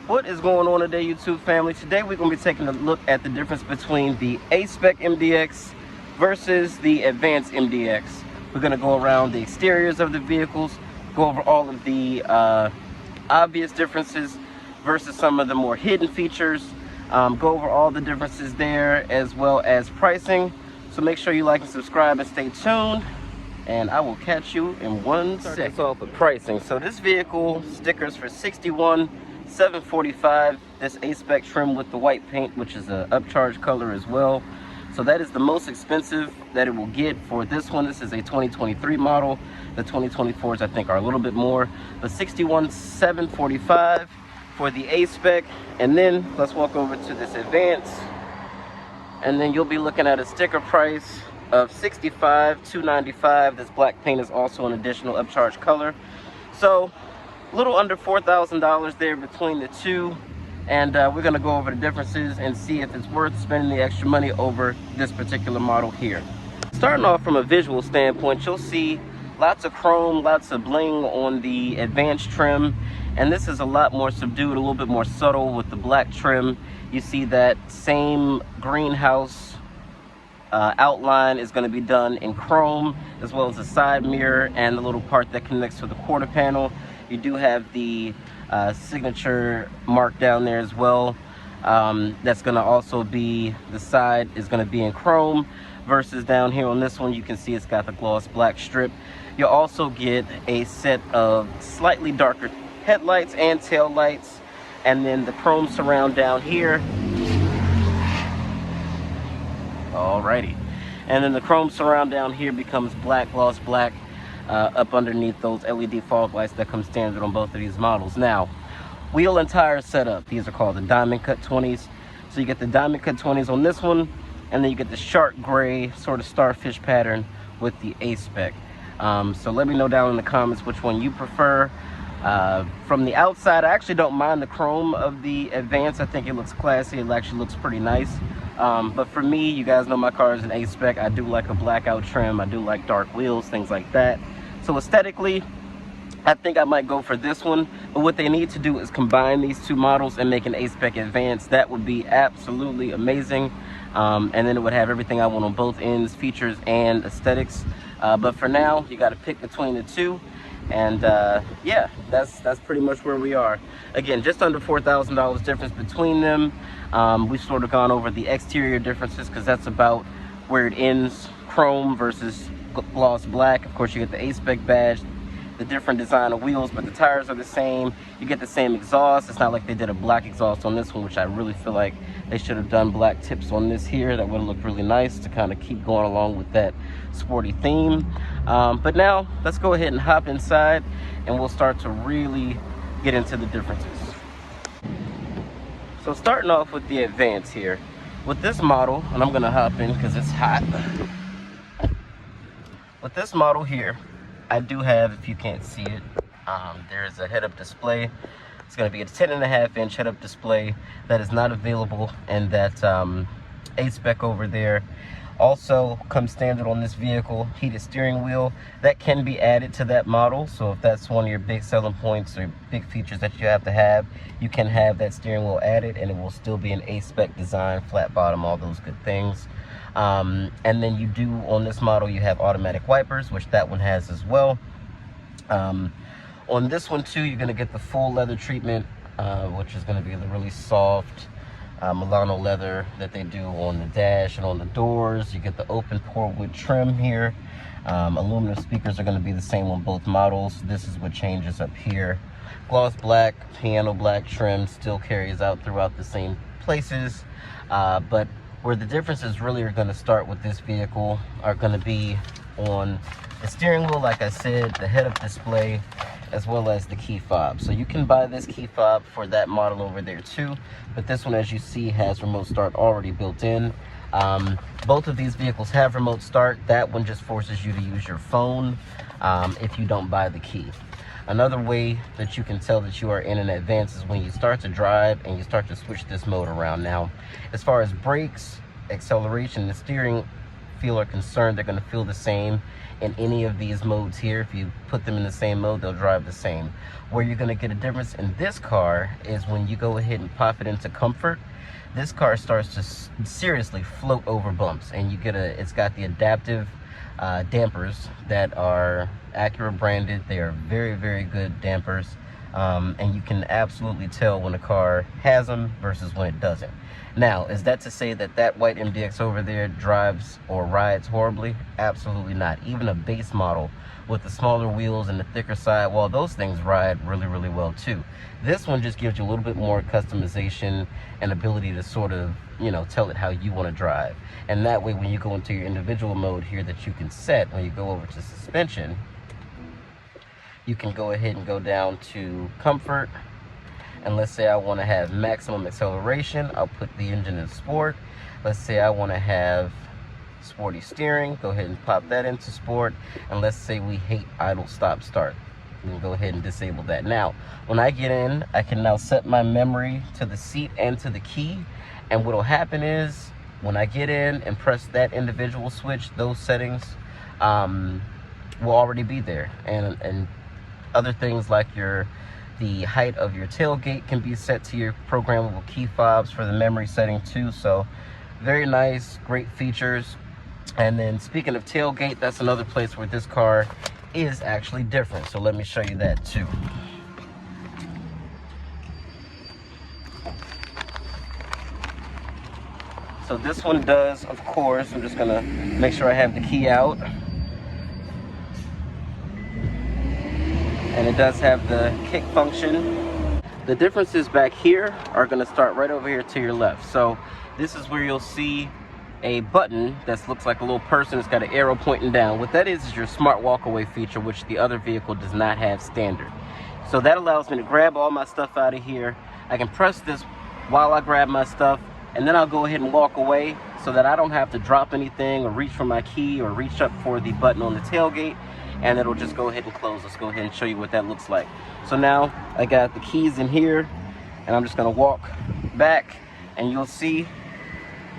What is going on today, YouTube family? Today we're going to be taking a look at the difference between the A-Spec MDX versus the Advanced MDX. We're going to go around the exteriors of the vehicles, go over all of the obvious differences versus some of the more hidden features, go over all the differences there as well as pricing. So make sure you like and subscribe and stay tuned, and I will catch you in one second. Start this off with pricing. So this vehicle stickers for $61,745. This A-Spec trim with the white paint, which is a upcharge color as well. So that is the most expensive that it will get for this one. This is a 2023 model. The 2024s I think are a little bit more, but $61,745 for the A-Spec. And then let's walk over to this Advance, and then you'll be looking at a sticker price of $65,295. This black paint is also an additional upcharge color. So a little under $4,000 there between the two, and we're going to go over the differences and see if it's worth spending the extra money over this particular model here. Starting off from a visual standpoint, you'll see lots of chrome, lots of bling on the Advanced trim, and this is a lot more subdued, a little bit more subtle with the black trim. You see that same greenhouse outline is going to be done in chrome, as well as the side mirror and the little part that connects to the quarter panel. You do have the signature mark down there as well. That's going to also be, the side is going to be in chrome, versus down here on this one you can see it's got the gloss black strip. You'll also get a set of slightly darker headlights and tail lights, and then the chrome surround down here. Alrighty, and then the chrome surround down here becomes black, gloss black, up underneath those LED fog lights that come standard on both of these models. Now, wheel and tire setup, these are called the diamond cut 20s. So you get the diamond cut 20s on this one, and then you get the shark gray sort of starfish pattern with the A-Spec. So let me know down in the comments which one you prefer. From the outside, I actually don't mind the chrome of the Advance. I think it looks classy. It actually looks pretty nice. But for me, you guys know my car is an A-Spec. I do like a blackout trim. I do like dark wheels, things like that. So aesthetically, I think I might go for this one. But what they need to do is combine these two models and make an A-Spec Advance. That would be absolutely amazing. And then it would have everything I want on both ends, features and aesthetics. But for now, you got to pick between the two. And yeah, that's pretty much where we are. Again, just under $4,000 difference between them. We've sort of gone over the exterior differences because that's about where it ends, chrome versus gloss black. Of course, you get the A-Spec badge, the different design of wheels, but the tires are the same. You get the same exhaust. It's not like they did a black exhaust on this one, which I really feel like they should have done black tips on this here. That would have looked really nice to kind of keep going along with that sporty theme. But now let's go ahead and hop inside, and we'll start to really get into the differences. So starting off with the Advance here, with this model, and I'm gonna hop in because it's hot. With this model here, I do have, if you can't see it, there's a head-up display. It's going to be a 10.5-inch head-up display that is not available in that A-Spec over there. Also comes standard on this vehicle, heated steering wheel. That can be added to that model, so if that's one of your big selling points or big features that you have, you can have that steering wheel added, and it will still be an A-Spec design, flat bottom, all those good things. And then you do, on this model, you have automatic wipers, which that one has as well. On this one too, you're going to get the full leather treatment, which is going to be the really soft Milano leather that they do on the dash and on the doors. You get the open pore wood trim here. Aluminum speakers are going to be the same on both models. This is what changes up here. Gloss black, piano black trim still carries out throughout the same places, but where the differences really are going to start with this vehicle are going to be on the steering wheel, like I said, the head-up display, as well as the key fob. So you can buy this key fob for that model over there too, but this one, as you see, has remote start already built in. Both of these vehicles have remote start. That one just forces you to use your phone if you don't buy the key. Another way that you can tell that you are in an Advance is when you start to drive and you start to switch this mode around. Now, as far as brakes, acceleration, the steering feel are concerned, they're going to feel the same in any of these modes here. If you put them in the same mode, they'll drive the same. Where you're going to get a difference in this car is when you go ahead and pop it into comfort. This car starts to seriously float over bumps, and you get it's got the adaptive dampers that are Acura branded. They are very, very good dampers, and you can absolutely tell when a car has them versus when it doesn't. Now, is that to say that that white MDX over there drives or rides horribly? Absolutely not. Even a base model with the smaller wheels and the thicker sidewall, those things ride really, really well too. This one just gives you a little bit more customization and ability to sort of, you know, tell it how you want to drive. And that way, when you go into your individual mode here that you can set, when you go over to suspension, you can go ahead and go down to comfort. And let's say I want to have maximum acceleration, I'll put the engine in sport. Let's say I want to have sporty steering, go ahead and pop that into sport. And let's say we hate idle stop start, we can go ahead and disable that. Now, when I get in, I can now set my memory to the seat and to the key. And what'll happen is, when I get in and press that individual switch, those settings will already be there. And other things like the height of your tailgate can be set to your programmable key fobs for the memory setting too. So very nice, great features. And then speaking of tailgate, that's another place where this car is actually different. So let me show you that too. So this one does, of course, I'm just gonna make sure I have the key out. And it does have the kick function. The differences back here are going to start right over here to your left. So this is where you'll see a button that looks like a little person. It's got an arrow pointing down. What that is your smart walkaway feature, which the other vehicle does not have standard. So that allows me to grab all my stuff out of here. I can press this while I grab my stuff, and then I'll go ahead and walk away so that I don't have to drop anything or reach for my key or reach up for the button on the tailgate. And it'll just go ahead and close. Let's go ahead and show you what that looks like. So now I got the keys in here, and I'm just gonna walk back, and you'll see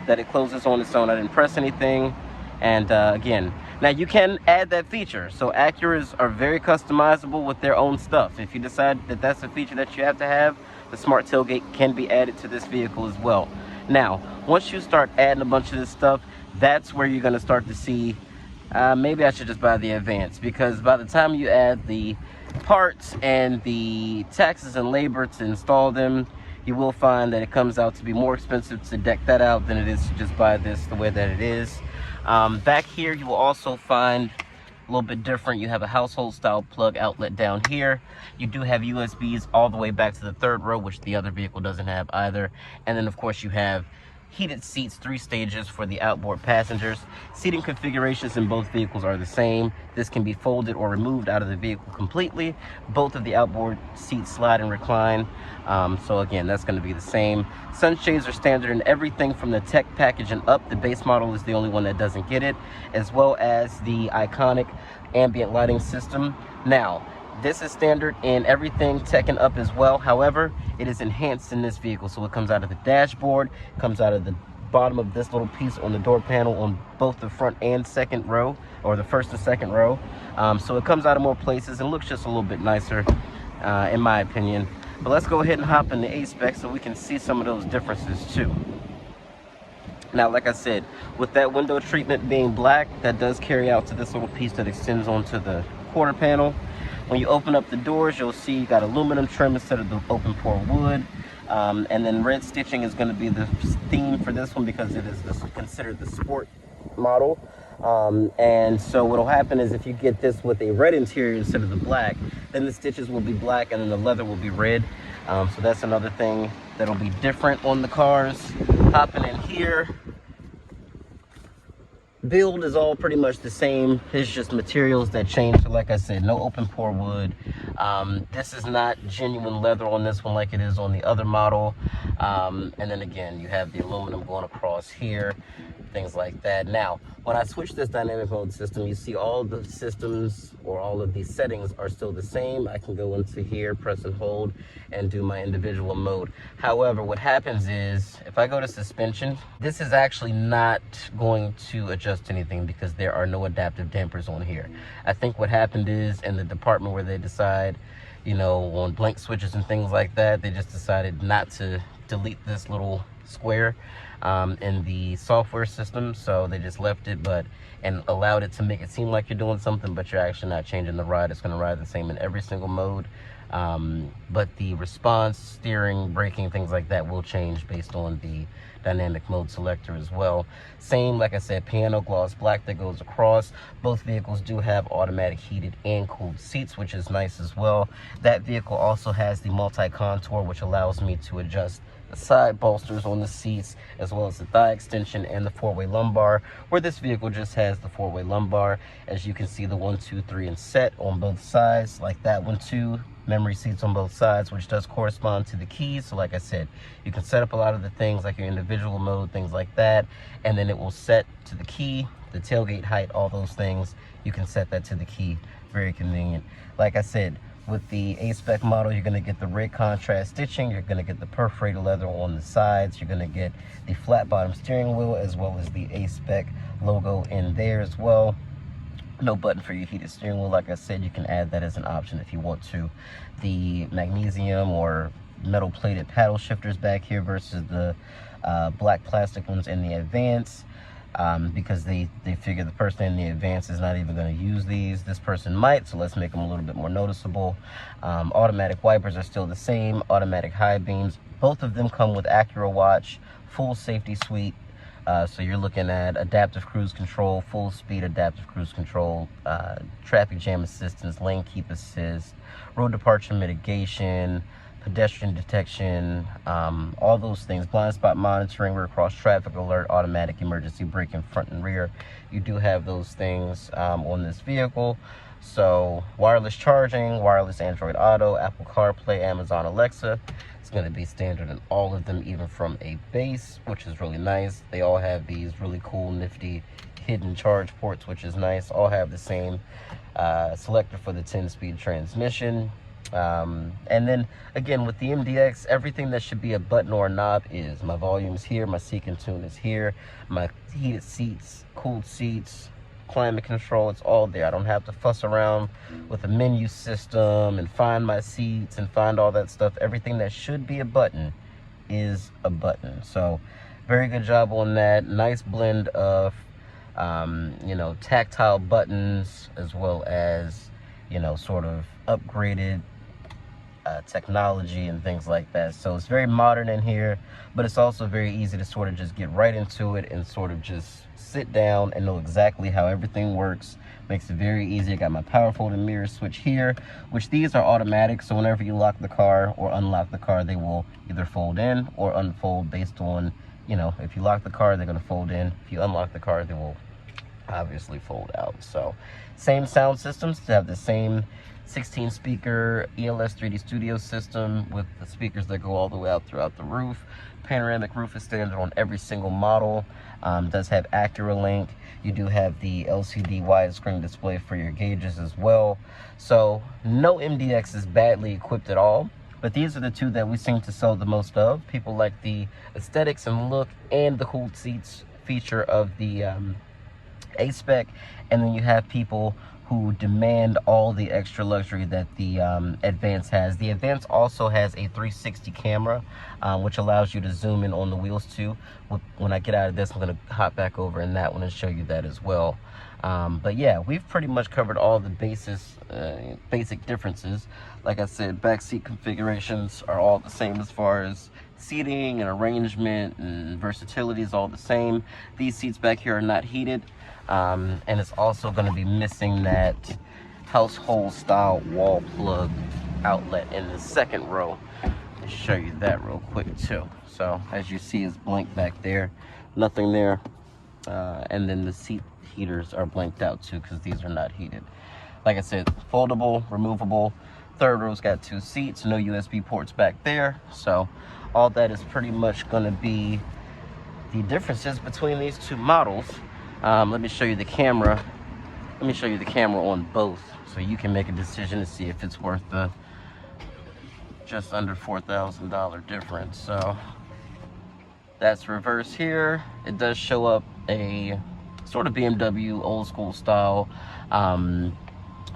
that it closes on its own. I didn't press anything. And again, now you can add that feature. So Acuras are very customizable with their own stuff. If you decide that that's a feature that you have to have, the smart tailgate can be added to this vehicle as well. Now, once you start adding a bunch of this stuff, that's where you're gonna start to see maybe I should just buy the Advance, because by the time you add the parts and the taxes and labor to install them, you will find that it comes out to be more expensive to deck that out than it is to just buy this the way that it is. Back here, you will also find a little bit different. You have a household style plug outlet down here. You do have USBs all the way back to the third row, which the other vehicle doesn't have either. And then of course you have heated seats, 3 stages for the outboard passengers. Seating configurations in both vehicles are the same. This can be folded or removed out of the vehicle completely. Both of the outboard seats slide and recline. So again, that's going to be the same. Sunshades are standard in everything from the tech package and up. The base model is the only one that doesn't get it, as well as the iconic ambient lighting system. Now, this is standard in everything tech and up as well. However, it is enhanced in this vehicle. So it comes out of the dashboard, comes out of the bottom of this little piece on the door panel on both the front and second row, or the first and second row. So it comes out of more places and looks just a little bit nicer, in my opinion. But let's go ahead and hop in the A-Spec so we can see some of those differences too. Now, like I said, with that window treatment being black, that does carry out to this little piece that extends onto the quarter panel. When you open up the doors, you'll see you got aluminum trim instead of the open pore wood. And then red stitching is going to be the theme for this one because it is considered the sport model. And so what will happen is if you get this with a red interior instead of the black, then the stitches will be black and then the leather will be red. So that's another thing that'll be different on the cars. Hopping in here, build is all pretty much the same. It's just materials that change. So like I said, no open pore wood. This is not genuine leather on this one like it is on the other model. And then again, you have the aluminum going across here. things like that. Now, when I switch this dynamic mode system, you see all the systems or all of these settings are still the same. I can go into here, press and hold, and do my individual mode. However, what happens is, if I go to suspension, this is actually not going to adjust anything because there are no adaptive dampers on here. I think what happened is, in the department where they decide, you know, on blank switches and things like that, they just decided not to delete this little square in the software system, so they just left it and allowed it to make it seem like you're doing something, but you're actually not changing the ride. It's going to ride the same in every single mode, but the response, steering, braking, things like that will change based on the dynamic mode selector as well. Same, like I said, piano gloss black that goes across. Both vehicles do have automatic heated and cooled seats, which is nice as well. That vehicle also has the multi-contour, which allows me to adjust the side bolsters on the seats, as well as the thigh extension and the four-way lumbar, where this vehicle just has the four-way lumbar. As you can see, the 1, 2, 3 and set on both sides, like that one too. Memory seats on both sides, which does correspond to the keys. So like I said, you can set up a lot of the things like your individual mode, things like that, and then it will set to the key, the tailgate height, all those things. You can set that to the key. Very convenient. Like I said, with the A-Spec model, you're going to get the red contrast stitching, you're going to get the perforated leather on the sides, you're going to get the flat bottom steering wheel, as well as the A-Spec logo in there as well. No button for your heated steering wheel. Like I said, you can add that as an option if you want to. The magnesium or metal plated paddle shifters back here versus the black plastic ones in the Advance, because they figure the person in the Advance is not even going to use these. This person might, so let's make them a little bit more noticeable. Automatic wipers are still the same. Automatic high beams. Both of them come with Acura watch, full safety suite. So you're looking at adaptive cruise control, full speed adaptive cruise control, traffic jam assistance, lane keep assist, road departure mitigation, pedestrian detection, all those things, blind spot monitoring, rear cross traffic alert, automatic emergency braking front and rear. You do have those things on this vehicle. So wireless charging, wireless Android Auto, Apple CarPlay, Amazon Alexa. It's going to be standard in all of them, even from a base, which is really nice. They all have these really cool, nifty, hidden charge ports, which is nice. All have the same selector for the 10-speed transmission. And then, again, with the MDX, everything that should be a button or a knob is. My volume is here, my seek and tune is here, my heated seats, cooled seats, climate control, it's all there. I don't have to fuss around with a menu system and find my seats and find all that stuff. Everything that should be a button is a button. So very good job on that. Nice blend of you know, tactile buttons, as well as, you know, sort of upgraded technology and things like that. So it's very modern in here, but it's also very easy to sort of just get right into it and sort of just sit down and know exactly how everything works. Makes it very easy. I got my power folding mirror switch here, which these are automatic, so whenever you lock the car or unlock the car, they will either fold in or unfold based on, you know, if you lock the car, they're going to fold in. If you unlock the car, they will obviously fold out. So same sound systems, to have the same 16 speaker ELS 3D studio system with the speakers that go all the way out throughout the roof. Panoramic roof is standard on every single model. Does have Acura Link. You do have the LCD widescreen display for your gauges as well. So no MDX is badly equipped at all, but these are the two that we seem to sell the most of. People like the aesthetics and look and the cooled seats feature of the A-Spec, and then you have people who demand all the extra luxury that the Advance has. The Advance also has a 360 camera, which allows you to zoom in on the wheels too. When I get out of this, I'm gonna hop back over in that one and show you that as well. But yeah, we've pretty much covered all the basic differences. Like I said, back seat configurations are all the same as far as seating and arrangement, and versatility is all the same. These seats back here are not heated. And it's also going to be missing that household style wall plug outlet in the second row. I'll show you that real quick too. So as you see, it's blank back there, nothing there. And then the seat heaters are blanked out too, because these are not heated. Like I said, foldable, removable. Third row's got 2 seats, no USB ports back there. So all that is pretty much going to be the differences between these two models. Let me show you the camera. Let me show you the camera on both, so you can make a decision to see if it's worth the just under $4,000 difference. So that's reverse here. It does show up a sort of BMW old school style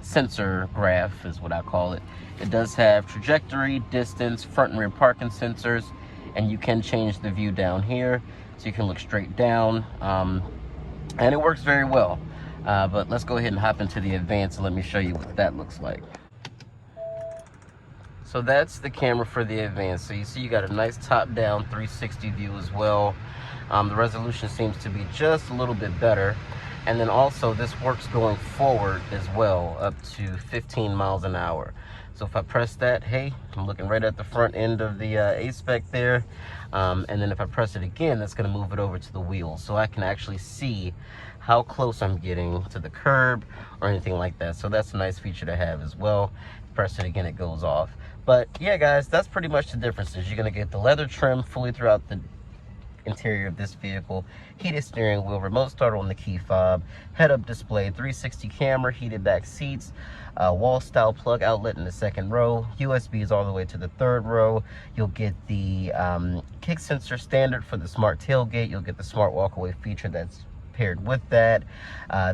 sensor graph is what I call it. It does have trajectory, distance, front and rear parking sensors, and you can change the view down here so you can look straight down, and it works very well. But let's go ahead and hop into the Advance and let me show you what that looks like. So that's the camera for the Advance. So you see you got a nice top-down 360 view as well. The resolution seems to be just a little bit better. And then also this works going forward as well, up to 15 miles an hour. So if I press that, hey, I'm looking right at the front end of the A-Spec there. And then if I press it again, that's gonna move it over to the wheel. So I can actually see how close I'm getting to the curb or anything like that. So that's a nice feature to have as well. Press it again, it goes off. But yeah, guys, that's pretty much the differences. You're gonna get the leather trim fully throughout the interior of this vehicle, heated steering wheel, remote start on the key fob, head-up display, 360 camera, heated back seats, wall style plug outlet in the second row, USB is all the way to the third row. You'll get the kick sensor standard for the smart tailgate. You'll get the smart walkaway feature that's paired with that.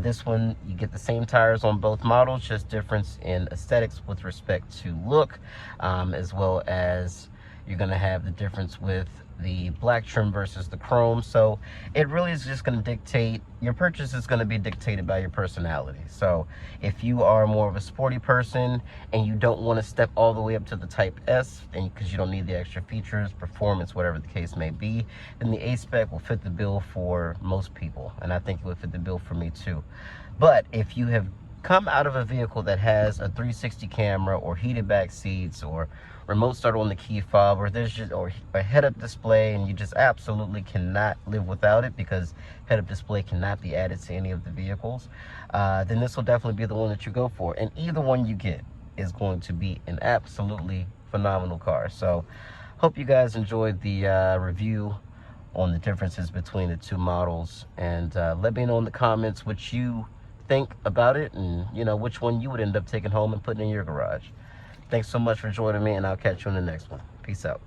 This one, you get the same tires on both models, just difference in aesthetics with respect to look, as well as you're going to have the difference with the black trim versus the chrome. So it really is just going to dictate, your purchase is going to be dictated by your personality. So if you are more of a sporty person and you don't want to step all the way up to the Type S, and because you don't need the extra features, performance, whatever the case may be, then the A-Spec will fit the bill for most people, and I think it would fit the bill for me too. But if you have come out of a vehicle that has a 360 camera or heated back seats or remote start on the key fob, or there's just or a head-up display, and you just absolutely cannot live without it because head-up display cannot be added to any of the vehicles, then this will definitely be the one that you go for. And either one you get is going to be an absolutely phenomenal car. So hope you guys enjoyed the review on the differences between the two models, and let me know in the comments what you think about it, and you know which one you would end up taking home and putting in your garage. Thanks so much for joining me, and I'll catch you in the next one. Peace out.